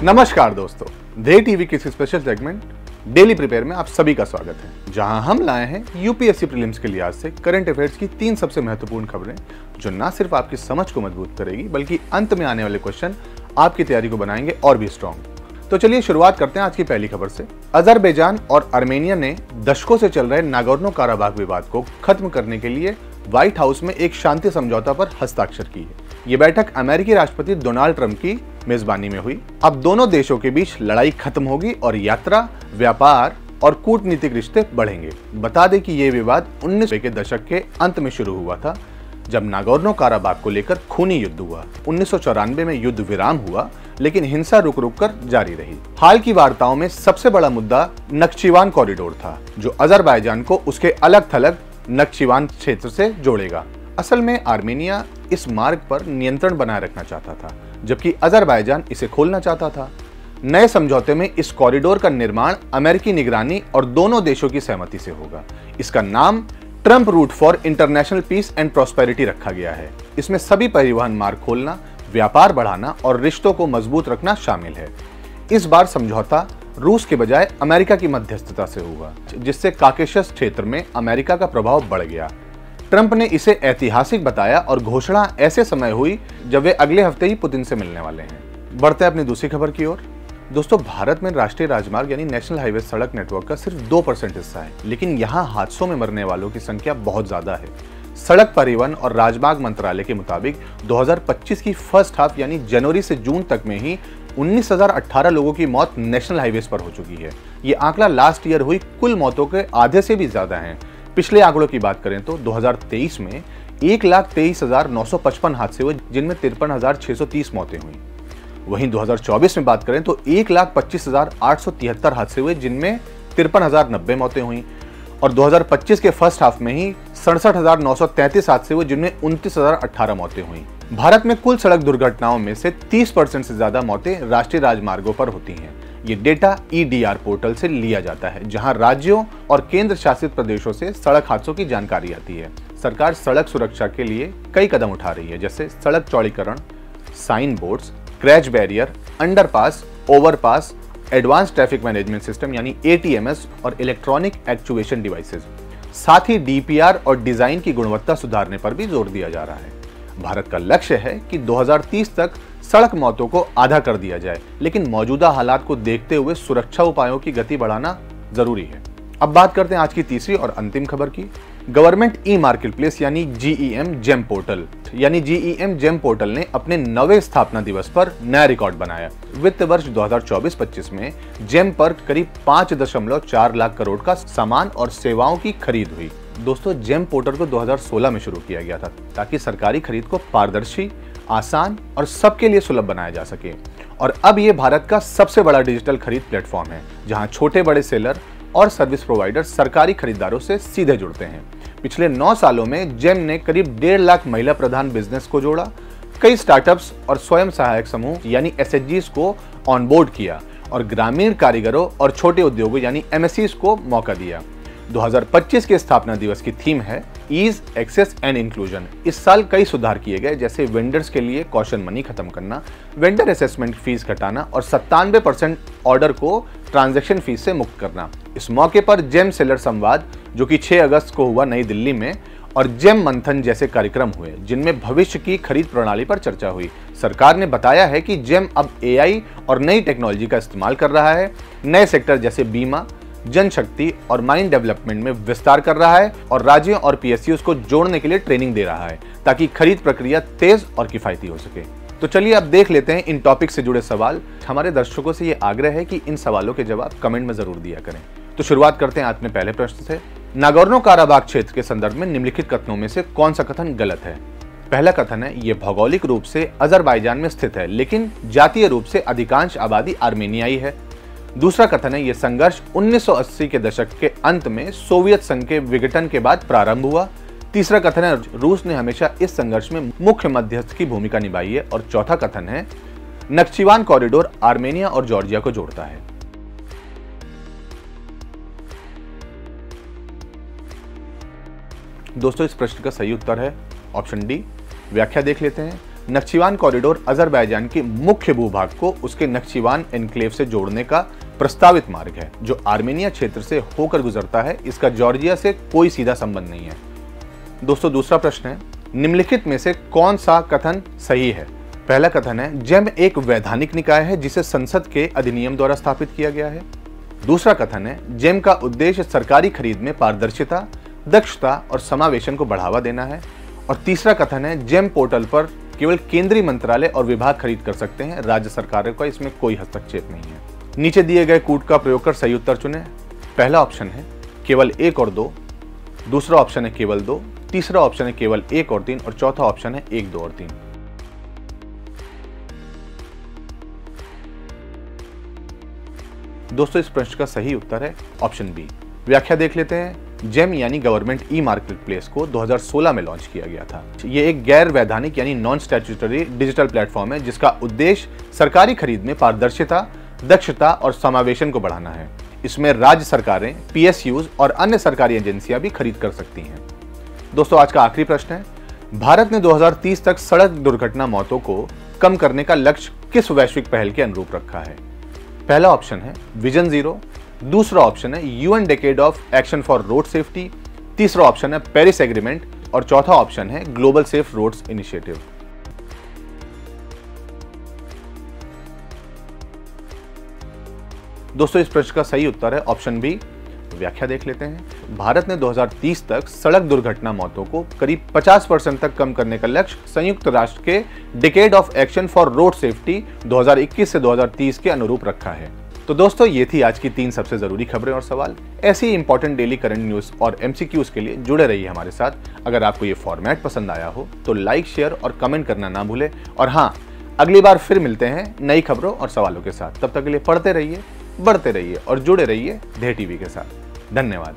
नमस्कार दोस्तों, दे टीवी के स्पेशल सेगमेंट डेली प्रिपेयर में आप सभी का स्वागत है, जहां हम लाए हैं यूपीएससी प्रीलिम्स के लिहाज से करंट अफेयर्स की 3 सबसे महत्वपूर्ण खबरें जो न सिर्फ आपकी समझ को मजबूत करेगी बल्कि अंत में आने वाले क्वेश्चन आपकी तैयारी को बनाएंगे और भी स्ट्रॉन्ग। तो चलिए शुरुआत करते हैं आज की पहली खबर से। अजरबैजान और आर्मेनिया ने दशकों से चल रहे नागोर्नो काराबाख विवाद को खत्म करने के लिए व्हाइट हाउस में एक शांति समझौता पर हस्ताक्षर किए। ये बैठक अमेरिकी राष्ट्रपति डोनाल्ड ट्रंप की मेजबानी में हुई। अब दोनों देशों के बीच लड़ाई खत्म होगी और यात्रा, व्यापार और कूटनीतिक रिश्ते बढ़ेंगे। बता दें कि ये विवाद 1900 के दशक के अंत में शुरू हुआ था, जब नागोर्नो काराबाख को लेकर खूनी युद्ध हुआ। 1994 में युद्ध विराम हुआ, लेकिन हिंसा रुक रुक कर जारी रही। हाल की वार्ताओं में सबसे बड़ा मुद्दा नक्चिवान कॉरिडोर था, जो अजरबैजान को उसके अलग थलग नक्चिवान क्षेत्र से जोड़ेगा। असल में आर्मेनिया इस मार्ग पर नियंत्रण बनाए रखना चाहता था, जबकि अजरबैजान इसे खोलना चाहता था। नए समझौते में इस कॉरिडोर का निर्माण अमेरिकी निगरानी और दोनों देशों की सहमति से होगा। इसका नाम Trump route for international peace and prosperity रखा गया है। इसमें सभी परिवहन मार्ग खोलना, व्यापार बढ़ाना और रिश्तों को मजबूत रखना शामिल है। इस बार समझौता रूस के बजाय अमेरिका की मध्यस्थता से हुआ, जिससे काकेशस क्षेत्र में अमेरिका का प्रभाव बढ़ गया। ट्रंप ने इसे ऐतिहासिक बताया और घोषणा ऐसे समय हुई जब वे अगले हफ्ते ही पुतिन से मिलने वाले हैं। बढ़ते हैं अपनी दूसरी खबर की ओर। दोस्तों, भारत में राष्ट्रीय राजमार्ग यानी नेशनल हाईवे सड़क नेटवर्क का सिर्फ 2% हिस्सा है, लेकिन यहाँ हादसों में मरने वालों की संख्या बहुत ज्यादा है। सड़क परिवहन और राजमार्ग मंत्रालय के मुताबिक 2025 की फर्स्ट हाफ यानी जनवरी से जून तक में ही 19,018 लोगों की मौत नेशनल हाईवेज पर हो चुकी है। ये आंकड़ा लास्ट ईयर हुई कुल मौतों के आधे से भी ज्यादा है। पिछले आंकड़ों की बात करें तो 2023 में 1,23,955 हादसे हुए, जिनमें 53,630 मौतें हुई। वहीं 2024 में बात करें तो 1,25,873 हादसे हुए, जिनमें 53,090 मौतें हुई। और 2025 के फर्स्ट हाफ में ही 67,933 हादसे हुए, जिनमें 29,018 मौतें हुई। भारत में कुल सड़क दुर्घटनाओं में से 30% से ज्यादा मौतें राष्ट्रीय राजमार्गों पर होती हैं। ये डेटा EDR पोर्टल से लिया जाता है, जहां राज्यों और केंद्र शासित प्रदेशों से सड़क हादसों की जानकारी आती है। सरकार सड़क सुरक्षा के लिए कई कदम उठा रही है, जैसे सड़क चौड़ीकरण, sign boards, crash barrier, underpass, overpass, advance traffic management system यानी ATMS और इलेक्ट्रॉनिक एक्चुएशन डिवाइसेस। साथ ही DPR और डिजाइन की गुणवत्ता सुधारने पर भी जोर दिया जा रहा है। भारत का लक्ष्य है कि 2030 तक सड़क मौतों को आधा कर दिया जाए, लेकिन मौजूदा हालात को देखते हुए सुरक्षा उपायों की गति बढ़ाना जरूरी है। अब बात करते हैं आज की तीसरी और अंतिम खबर की। गवर्नमेंट ई-मार्केटप्लेस यानी GEM पोर्टल ने अपने 9वें स्थापना दिवस पर नया रिकॉर्ड बनाया। वित्त वर्ष 2024-25 में जेम पर करीब 5.4 लाख करोड़ का सामान और सेवाओं की खरीद हुई। दोस्तों, जेम पोर्टल को 2016 में शुरू किया गया था, ताकि सरकारी खरीद को पारदर्शी, आसान और सबके लिए सुलभ बनाया जा सके। और अब ये भारत का सबसे बड़ा डिजिटल खरीद प्लेटफॉर्म है, जहां छोटे बड़े सेलर और सर्विस प्रोवाइडर सरकारी खरीदारों से सीधे जुड़ते हैं। पिछले 9 सालों में जेम ने करीब 1.5 लाख महिला प्रधान बिजनेस को जोड़ा, कई स्टार्टअप्स और स्वयं सहायक समूह यानी SHGs को ऑनबोर्ड किया और ग्रामीण कारीगरों और छोटे उद्योगों यानी MSCs को मौका दिया। 2025 के स्थापना दिवस की थीम है ईज, एक्सेस एंड इंक्लूजन। इस साल कई सुधार किए गए, जैसे वेंडर्स के लिए कॉशन मनी खत्म करना, वेंडर असेसमेंट फीस घटाना और 97% ऑर्डर को ट्रांजैक्शन फीस से मुक्त करना। इस मौके पर जेम सेलर संवाद, जो कि 6 अगस्त को हुआ नई दिल्ली में, और जेम मंथन जैसे कार्यक्रम हुए, जिनमें भविष्य की खरीद प्रणाली पर चर्चा हुई। सरकार ने बताया है कि जेम अब AI और नई टेक्नोलॉजी का इस्तेमाल कर रहा है, नए सेक्टर जैसे बीमा, जनशक्ति और माइन डेवलपमेंट में विस्तार कर रहा है और राज्यों और PSUs को जोड़ने के लिए ट्रेनिंग दे रहा है, ताकि खरीद प्रक्रिया तेज और किफायती हो सके। तो चलिए अब देख लेते हैं इन टॉपिक से जुड़े सवाल। हमारे दर्शकों से ये आग्रह है कि इन सवालों के जवाब कमेंट में जरूर दिया करें। तो शुरुआत करते हैं आज में पहले प्रश्न से। नागोर्नो काराबाख क्षेत्र के संदर्भ में निम्नलिखित कथनों में से कौन सा कथन गलत है? पहला कथन है, ये भौगोलिक रूप से अजरबैजान में स्थित है, लेकिन जातीय रूप से अधिकांश आबादी आर्मेनियाई है। दूसरा कथन है, यह संघर्ष 1980 के दशक के अंत में सोवियत संघ के विघटन के बाद प्रारंभ हुआ। तीसरा कथन है, रूस ने हमेशा इस संघर्ष में मुख्य मध्यस्थ की भूमिका निभाई है। और चौथा कथन है, नक्चिवान कॉरिडोर आर्मेनिया और जॉर्जिया को जोड़ता है। दोस्तों, इस प्रश्न का सही उत्तर है ऑप्शन डी। व्याख्या देख लेते हैं। नक्चीवान कॉरिडोर अजरबैजान के मुख्य भूभाग को उसके नक्चीवान एन्क्लेव से जोड़ने का प्रस्तावित मार्ग है, जो आर्मेनिया क्षेत्र से होकर गुजरता है। इसका जॉर्जिया से कोई सीधा संबंध नहीं है। दोस्तों, दूसरा प्रश्न है, निम्नलिखित में से कौन सा कथन सही है? पहला कथन है, जेम एक वैधानिक निकाय है जिसे संसद के अधिनियम द्वारा स्थापित किया गया है। दूसरा कथन है, जेम का उद्देश्य सरकारी खरीद में पारदर्शिता, दक्षता और समावेशन को बढ़ावा देना है। और तीसरा कथन है, जेम पोर्टल पर केवल केंद्रीय मंत्रालय और विभाग खरीद कर सकते हैं, राज्य सरकारों का इसमें कोई हस्तक्षेप नहीं है। नीचे दिए गए कूट का प्रयोग कर सही उत्तर चुनें। पहला ऑप्शन है केवल 1 और 2, दूसरा ऑप्शन है केवल 2, तीसरा ऑप्शन है केवल 1 और 3 और चौथा ऑप्शन है 1, 2 और 3। दोस्तों, इस प्रश्न का सही उत्तर है ऑप्शन बी। व्याख्या देख लेते हैं। जेम यानी गवर्नमेंट ई मार्केट प्लेस को 2016 में लॉन्च किया गया था। ये एक गैर वैधानिक यानी नॉन स्टैट्यूटरी डिजिटल प्लेटफॉर्म है जिसका उद्देश्य सरकारी खरीद में पारदर्शिता, दक्षता और समावेशन को बढ़ाना है। इसमें राज्य सरकारें, पीएसयूज और अन्य सरकारी एजेंसियां भी खरीद कर सकती हैं। दोस्तों, आज का आखिरी प्रश्न है, भारत ने 2030 तक सड़क दुर्घटना मौतों को कम करने का लक्ष्य किस वैश्विक पहल के अनुरूप रखा है? पहला ऑप्शन है विजन 0, दूसरा ऑप्शन है UN decade of action for road safety, तीसरा ऑप्शन है पेरिस एग्रीमेंट और चौथा ऑप्शन है ग्लोबल सेफ रोड्स इनिशिएटिव। दोस्तों, इस प्रश्न का सही उत्तर है ऑप्शन बी। व्याख्या देख लेते हैं। भारत ने 2030 तक सड़क दुर्घटना मौतों को करीब 50% तक कम करने का लक्ष्य संयुक्त राष्ट्र के decade of action for road safety 2021 से 2030 के अनुरूप रखा है। तो दोस्तों, ये थी आज की 3 सबसे जरूरी खबरें और सवाल। ऐसी इंपॉर्टेंट डेली करंट न्यूज और एमसीक्यूज के लिए जुड़े रहिए हमारे साथ। अगर आपको ये फॉर्मेट पसंद आया हो तो लाइक, शेयर और कमेंट करना ना भूलें। और हाँ, अगली बार फिर मिलते हैं नई खबरों और सवालों के साथ। तब तक के लिए पढ़ते रहिए, बढ़ते रहिए और जुड़े रहिए ध्येय टीवी के साथ। धन्यवाद।